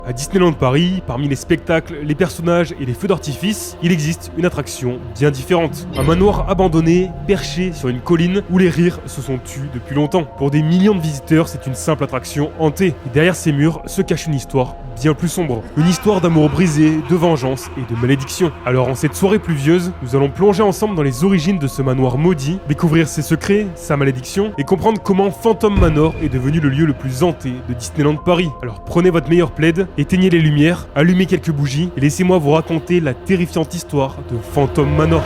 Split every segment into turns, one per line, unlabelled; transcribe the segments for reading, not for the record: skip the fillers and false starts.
À Disneyland Paris, parmi les spectacles, les personnages et les feux d'artifice, il existe une attraction bien différente. Un manoir abandonné, perché sur une colline où les rires se sont tus depuis longtemps. Pour des millions de visiteurs, c'est une simple attraction hantée. Et derrière ces murs se cache une histoire bien plus sombre. Une histoire d'amour brisé, de vengeance et de malédiction. Alors en cette soirée pluvieuse, nous allons plonger ensemble dans les origines de ce manoir maudit, découvrir ses secrets, sa malédiction et comprendre comment Phantom Manor est devenu le lieu le plus hanté de Disneyland Paris. Alors prenez votre meilleure plaid, éteignez les lumières, allumez quelques bougies et laissez-moi vous raconter la terrifiante histoire de Phantom Manor.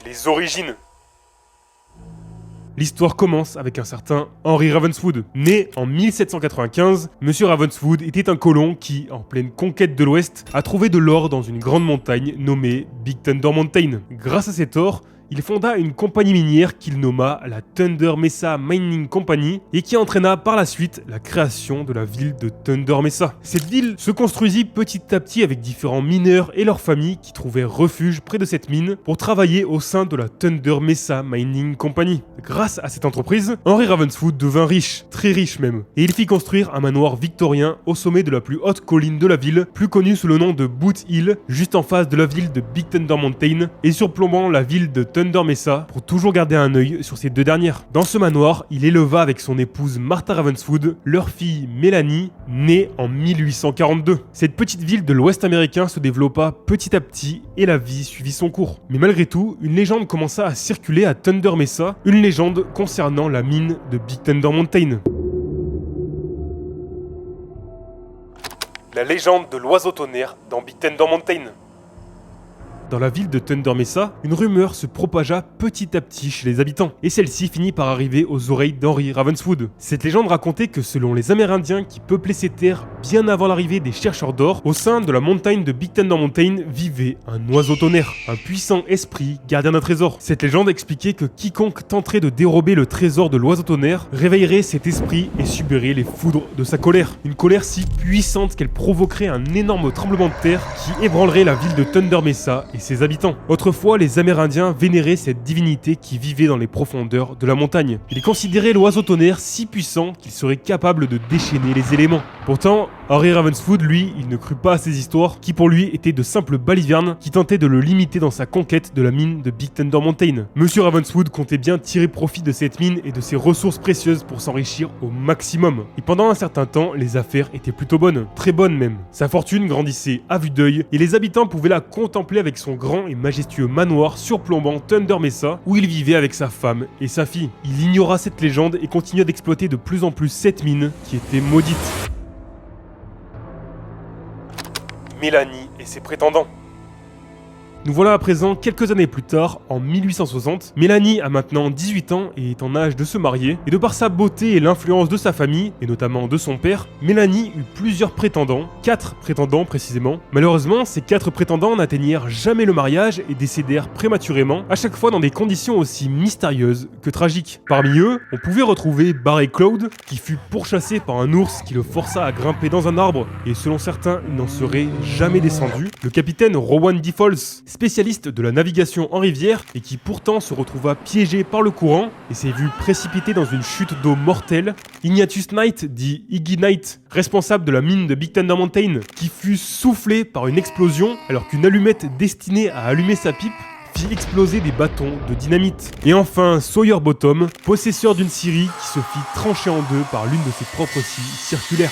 Les origines. L'histoire commence avec un certain Henry Ravenswood. Né en 1795, Monsieur Ravenswood était un colon qui, en pleine conquête de l'Ouest, a trouvé de l'or dans une grande montagne nommée Big Thunder Mountain. Grâce à cet or, il fonda une compagnie minière qu'il nomma la Thunder Mesa Mining Company et qui entraîna par la suite la création de la ville de Thunder Mesa. Cette ville se construisit petit à petit avec différents mineurs et leurs familles qui trouvaient refuge près de cette mine pour travailler au sein de la Thunder Mesa Mining Company. Grâce à cette entreprise, Henry Ravenswood devint riche, très riche même, et il fit construire un manoir victorien au sommet de la plus haute colline de la ville, plus connue sous le nom de Boot Hill, juste en face de la ville de Big Thunder Mountain et surplombant la ville de Thunder Mesa pour toujours garder un œil sur ces deux dernières. Dans ce manoir, il éleva avec son épouse Martha Ravenswood leur fille Mélanie, née en 1842. Cette petite ville de l'Ouest américain se développa petit à petit et la vie suivit son cours. Mais malgré tout, une légende commença à circuler à Thunder Mesa, une légende concernant la mine de Big Thunder Mountain. La légende de l'oiseau tonnerre dans Big Thunder Mountain. Dans la ville de Thunder Mesa, une rumeur se propagea petit à petit chez les habitants, et celle-ci finit par arriver aux oreilles d'Henry Ravenswood. Cette légende racontait que selon les Amérindiens qui peuplaient ces terres bien avant l'arrivée des chercheurs d'or, au sein de la montagne de Big Thunder Mountain vivait un oiseau tonnerre, un puissant esprit gardien d'un trésor. Cette légende expliquait que quiconque tenterait de dérober le trésor de l'oiseau tonnerre réveillerait cet esprit et subirait les foudres de sa colère. Une colère si puissante qu'elle provoquerait un énorme tremblement de terre qui ébranlerait la ville de Thunder Mesa et ses habitants. Autrefois, les Amérindiens vénéraient cette divinité qui vivait dans les profondeurs de la montagne. Ils considéraient l'oiseau tonnerre si puissant qu'il serait capable de déchaîner les éléments. Pourtant, Henry Ravenswood, lui, il ne crut pas à ces histoires, qui pour lui étaient de simples balivernes qui tentaient de le limiter dans sa conquête de la mine de Big Thunder Mountain. Monsieur Ravenswood comptait bien tirer profit de cette mine et de ses ressources précieuses pour s'enrichir au maximum. Et pendant un certain temps, les affaires étaient plutôt bonnes, très bonnes même. Sa fortune grandissait à vue d'œil et les habitants pouvaient la contempler avec son grand et majestueux manoir surplombant Thunder Mesa où il vivait avec sa femme et sa fille. Il ignora cette légende et continua d'exploiter de plus en plus cette mine qui était maudite. Mélanie et ses prétendants. Nous voilà à présent quelques années plus tard, en 1860. Mélanie a maintenant 18 ans et est en âge de se marier. Et de par sa beauté et l'influence de sa famille, et notamment de son père, Mélanie eut plusieurs prétendants, 4 prétendants précisément. Malheureusement, ces 4 prétendants n'atteignirent jamais le mariage et décédèrent prématurément, à chaque fois dans des conditions aussi mystérieuses que tragiques. Parmi eux, on pouvait retrouver Barry Cloud, qui fut pourchassé par un ours qui le força à grimper dans un arbre, et selon certains, il n'en serait jamais descendu. Le capitaine Rowan D. Falls, spécialiste de la navigation en rivière et qui pourtant se retrouva piégé par le courant et s'est vu précipité dans une chute d'eau mortelle. Ignatius Knight, dit Iggy Knight, responsable de la mine de Big Thunder Mountain, qui fut soufflé par une explosion alors qu'une allumette destinée à allumer sa pipe fit exploser des bâtons de dynamite. Et enfin, Sawyer Bottom, possesseur d'une scierie qui se fit trancher en deux par l'une de ses propres scies circulaires.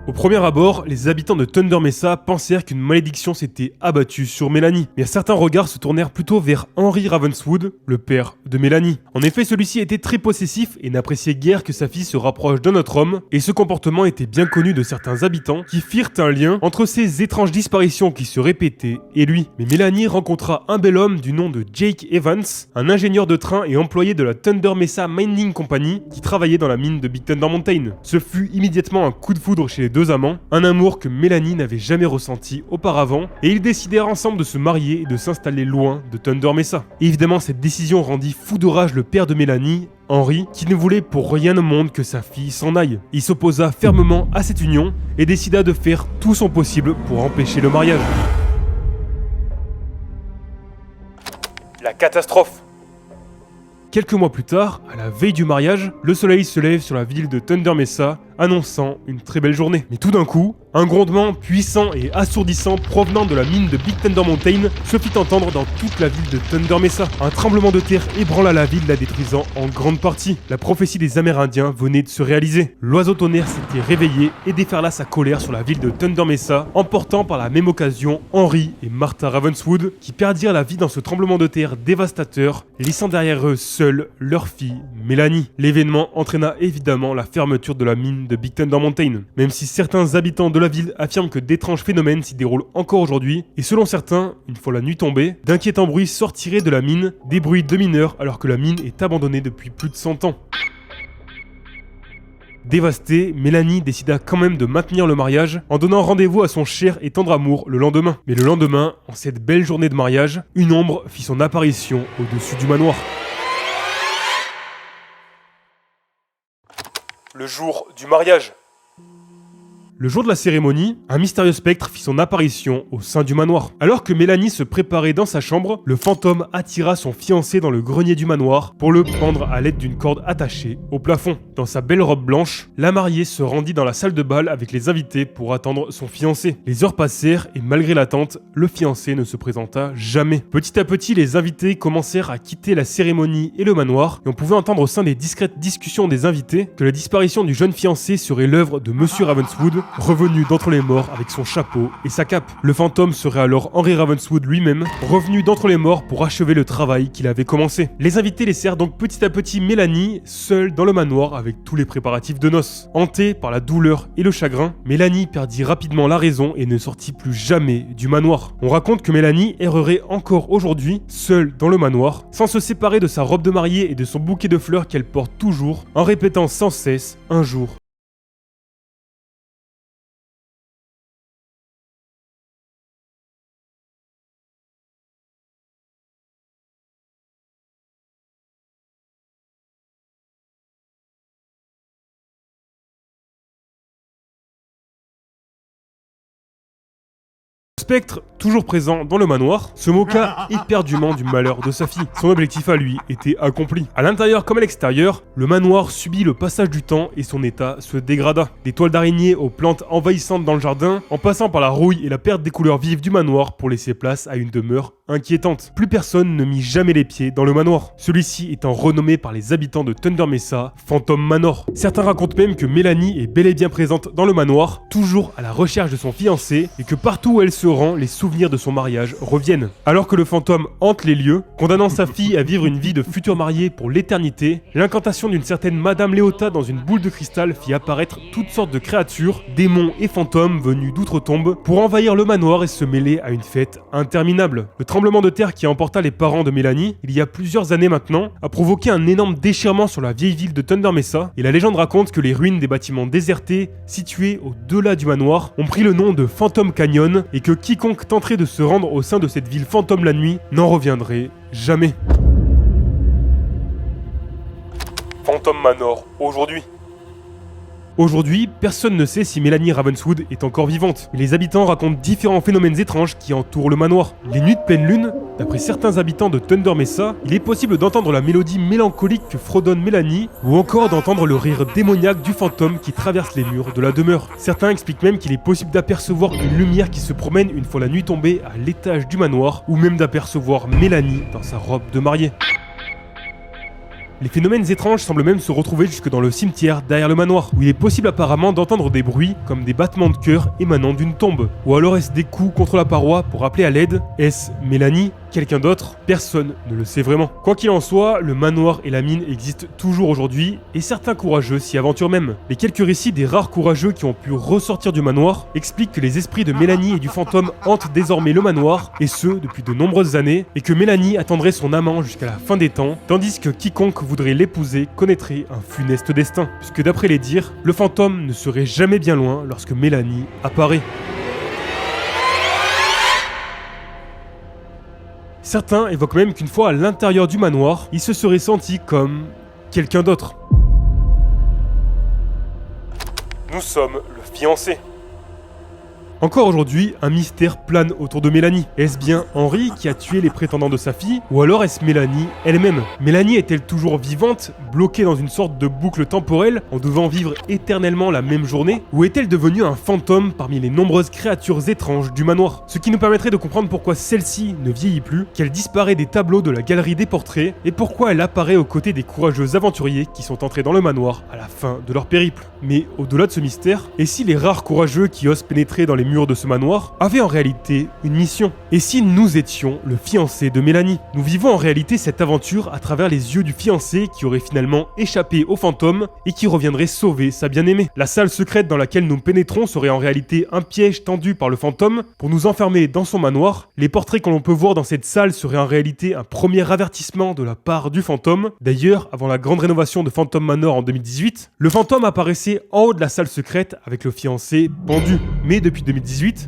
Au premier abord, les habitants de Thunder Mesa pensèrent qu'une malédiction s'était abattue sur Mélanie, mais certains regards se tournèrent plutôt vers Henry Ravenswood, le père de Mélanie. En effet, celui-ci était très possessif et n'appréciait guère que sa fille se rapproche d'un autre homme, et ce comportement était bien connu de certains habitants qui firent un lien entre ces étranges disparitions qui se répétaient et lui. Mais Mélanie rencontra un bel homme du nom de Jake Evans, un ingénieur de train et employé de la Thunder Mesa Mining Company qui travaillait dans la mine de Big Thunder Mountain. Ce fut immédiatement un coup de foudre chez les deux amants, un amour que Mélanie n'avait jamais ressenti auparavant, et ils décidèrent ensemble de se marier et de s'installer loin de Thunder Mesa. Et évidemment, cette décision rendit fou de rage le père de Mélanie, Henri, qui ne voulait pour rien au monde que sa fille s'en aille. Il s'opposa fermement à cette union et décida de faire tout son possible pour empêcher le mariage. La catastrophe. Quelques mois plus tard, à la veille du mariage, le soleil se lève sur la ville de Thunder Mesa, annonçant une très belle journée. Mais tout d'un coup, un grondement puissant et assourdissant provenant de la mine de Big Thunder Mountain se fit entendre dans toute la ville de Thunder Mesa. Un tremblement de terre ébranla la ville, la détruisant en grande partie. La prophétie des Amérindiens venait de se réaliser. L'oiseau tonnerre s'était réveillé et déferla sa colère sur la ville de Thunder Mesa, emportant par la même occasion Henry et Martha Ravenswood, qui perdirent la vie dans ce tremblement de terre dévastateur, laissant derrière eux seuls leur fille, Mélanie. L'événement entraîna évidemment la fermeture de la mine de Big Thunder Mountain, même si certains habitants de la ville affirment que d'étranges phénomènes s'y déroulent encore aujourd'hui, et selon certains, une fois la nuit tombée, d'inquiétants bruits sortiraient de la mine, des bruits de mineurs alors que la mine est abandonnée depuis plus de 100 ans. Dévastée, Mélanie décida quand même de maintenir le mariage en donnant rendez-vous à son cher et tendre amour le lendemain. Mais le lendemain, en cette belle journée de mariage, une ombre fit son apparition au-dessus du manoir. Le jour du mariage. Le jour de la cérémonie, un mystérieux spectre fit son apparition au sein du manoir. Alors que Mélanie se préparait dans sa chambre, le fantôme attira son fiancé dans le grenier du manoir pour le pendre à l'aide d'une corde attachée au plafond. Dans sa belle robe blanche, la mariée se rendit dans la salle de bal avec les invités pour attendre son fiancé. Les heures passèrent et malgré l'attente, le fiancé ne se présenta jamais. Petit à petit, les invités commencèrent à quitter la cérémonie et le manoir, et on pouvait entendre au sein des discrètes discussions des invités que la disparition du jeune fiancé serait l'œuvre de Monsieur Ravenswood, revenu d'entre les morts avec son chapeau et sa cape. Le fantôme serait alors Henry Ravenswood lui-même, revenu d'entre les morts pour achever le travail qu'il avait commencé. Les invités laissèrent donc petit à petit Mélanie seule dans le manoir avec tous les préparatifs de noces. Hantée par la douleur et le chagrin, Mélanie perdit rapidement la raison et ne sortit plus jamais du manoir. On raconte que Mélanie errerait encore aujourd'hui, seule dans le manoir, sans se séparer de sa robe de mariée et de son bouquet de fleurs qu'elle porte toujours, en répétant sans cesse « un jour ». Le spectre, toujours présent dans le manoir, se moqua éperdument du malheur de sa fille. Son objectif à lui était accompli. À l'intérieur comme à l'extérieur, le manoir subit le passage du temps et son état se dégrada. Des toiles d'araignée aux plantes envahissantes dans le jardin, en passant par la rouille et la perte des couleurs vives du manoir pour laisser place à une demeure inquiétante. Plus personne ne mit jamais les pieds dans le manoir. Celui-ci étant renommé par les habitants de Thunder Mesa, Phantom Manor. Certains racontent même que Mélanie est bel et bien présente dans le manoir, toujours à la recherche de son fiancé, et que partout où elle se rend, les souvenirs de son mariage reviennent. Alors que le fantôme hante les lieux, condamnant sa fille à vivre une vie de futur marié pour l'éternité, l'incantation d'une certaine Madame Léota dans une boule de cristal fit apparaître toutes sortes de créatures, démons et fantômes venus d'outre-tombe pour envahir le manoir et se mêler à une fête interminable. Le tremblement de terre qui emporta les parents de Mélanie, il y a plusieurs années maintenant, a provoqué un énorme déchirement sur la vieille ville de Thunder Mesa, et la légende raconte que les ruines des bâtiments désertés, situés au-delà du manoir, ont pris le nom de Phantom Canyon, et que quiconque tenterait de se rendre au sein de cette ville fantôme la nuit n'en reviendrait jamais. Phantom Manor, aujourd'hui. Aujourd'hui, personne ne sait si Mélanie Ravenswood est encore vivante, mais les habitants racontent différents phénomènes étranges qui entourent le manoir. Les nuits de pleine lune, d'après certains habitants de Thunder Mesa, il est possible d'entendre la mélodie mélancolique que fredonne Mélanie, ou encore d'entendre le rire démoniaque du fantôme qui traverse les murs de la demeure. Certains expliquent même qu'il est possible d'apercevoir une lumière qui se promène une fois la nuit tombée à l'étage du manoir, ou même d'apercevoir Mélanie dans sa robe de mariée. Les phénomènes étranges semblent même se retrouver jusque dans le cimetière derrière le manoir, où il est possible apparemment d'entendre des bruits comme des battements de cœur émanant d'une tombe. Ou alors est-ce des coups contre la paroi pour appeler à l'aide? Est-ce Mélanie? Quelqu'un d'autre? Personne ne le sait vraiment. Quoi qu'il en soit, le manoir et la mine existent toujours aujourd'hui, et certains courageux s'y aventurent même. Les quelques récits des rares courageux qui ont pu ressortir du manoir expliquent que les esprits de Mélanie et du fantôme hantent désormais le manoir, et ce depuis de nombreuses années, et que Mélanie attendrait son amant jusqu'à la fin des temps, tandis que quiconque voudrait l'épouser connaîtrait un funeste destin, puisque d'après les dires, le fantôme ne serait jamais bien loin lorsque Mélanie apparaît. Certains évoquent même qu'une fois à l'intérieur du manoir, il se serait senti comme quelqu'un d'autre. Nous sommes le fiancé. Encore aujourd'hui, un mystère plane autour de Mélanie. Est-ce bien Henry qui a tué les prétendants de sa fille, ou alors est-ce Mélanie elle-même? Mélanie est-elle toujours vivante, bloquée dans une sorte de boucle temporelle, en devant vivre éternellement la même journée, ou est-elle devenue un fantôme parmi les nombreuses créatures étranges du manoir? Ce qui nous permettrait de comprendre pourquoi celle-ci ne vieillit plus, qu'elle disparaît des tableaux de la galerie des portraits, et pourquoi elle apparaît aux côtés des courageux aventuriers qui sont entrés dans le manoir à la fin de leur périple. Mais au-delà de ce mystère, et si les rares courageux qui osent pénétrer dans les murs de ce manoir avaient en réalité une mission? Et si nous étions le fiancé de Mélanie? Nous vivons en réalité cette aventure à travers les yeux du fiancé qui aurait finalement échappé aux fantômes et qui reviendrait sauver sa bien-aimée. La salle secrète dans laquelle nous pénétrons serait en réalité un piège tendu par le fantôme pour nous enfermer dans son manoir. Les portraits que l'on peut voir dans cette salle seraient en réalité un premier avertissement de la part du fantôme. D'ailleurs, avant la grande rénovation de Phantom Manor en 2018, le fantôme apparaissait en haut de la salle secrète avec le fiancé pendu. Mais depuis 2018,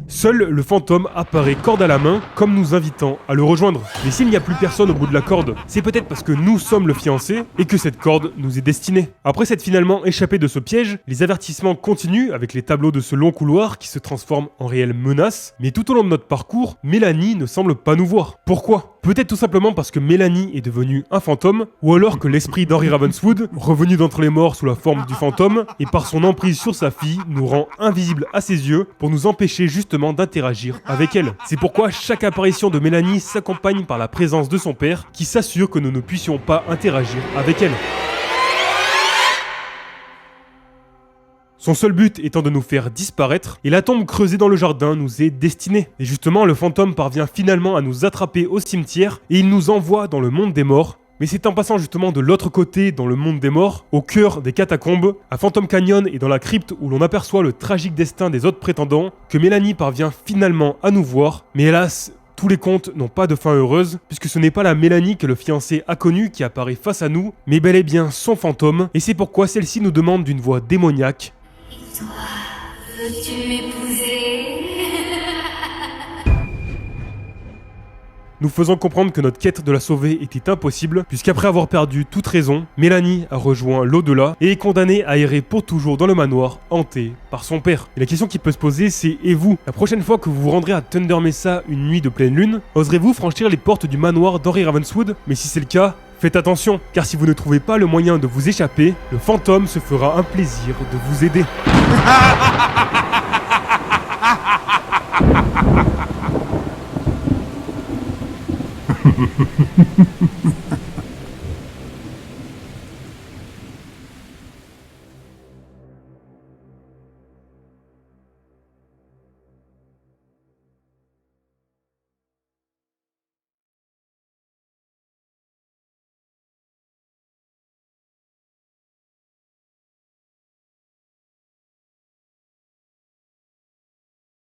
seul le fantôme apparaît corde à la main, comme nous invitant à le rejoindre. Mais s'il n'y a plus personne au bout de la corde, c'est peut-être parce que nous sommes le fiancé et que cette corde nous est destinée. Après s'être finalement échappé de ce piège, les avertissements continuent avec les tableaux de ce long couloir qui se transforment en réelles menaces. Mais tout au long de notre parcours, Mélanie ne semble pas nous voir. Pourquoi? Peut-être tout simplement parce que Mélanie est devenue un fantôme, ou alors que l'esprit d'Henry Ravenswood, revenu d'entre les morts sous la forme du fantôme, et par son emprise sur sa fille, nous rend invisibles à ses yeux pour nous empêcher justement d'interagir avec elle. C'est pourquoi chaque apparition de Mélanie s'accompagne par la présence de son père, qui s'assure que nous ne puissions pas interagir avec elle. Son seul but étant de nous faire disparaître, et la tombe creusée dans le jardin nous est destinée. Et justement, le fantôme parvient finalement à nous attraper au cimetière, et il nous envoie dans le monde des morts. Mais c'est en passant justement de l'autre côté, dans le monde des morts, au cœur des catacombes, à Phantom Canyon et dans la crypte où l'on aperçoit le tragique destin des autres prétendants, que Mélanie parvient finalement à nous voir. Mais hélas, tous les contes n'ont pas de fin heureuse, puisque ce n'est pas la Mélanie que le fiancé a connue qui apparaît face à nous, mais bel et bien son fantôme, et c'est pourquoi celle-ci nous demande d'une voix démoniaque:
Toi, veux-tu m'épouser?
Nous faisant comprendre que notre quête de la sauver était impossible, puisqu'après avoir perdu toute raison, Mélanie a rejoint l'au-delà et est condamnée à errer pour toujours dans le manoir, hantée par son père. Et la question qui peut se poser, c'est: et vous? La prochaine fois que vous vous rendrez à Thunder Mesa une nuit de pleine lune, oserez-vous franchir les portes du manoir d'Henry Ravenswood? Mais si c'est le cas, faites attention, car si vous ne trouvez pas le moyen de vous échapper, le fantôme se fera un plaisir de vous aider.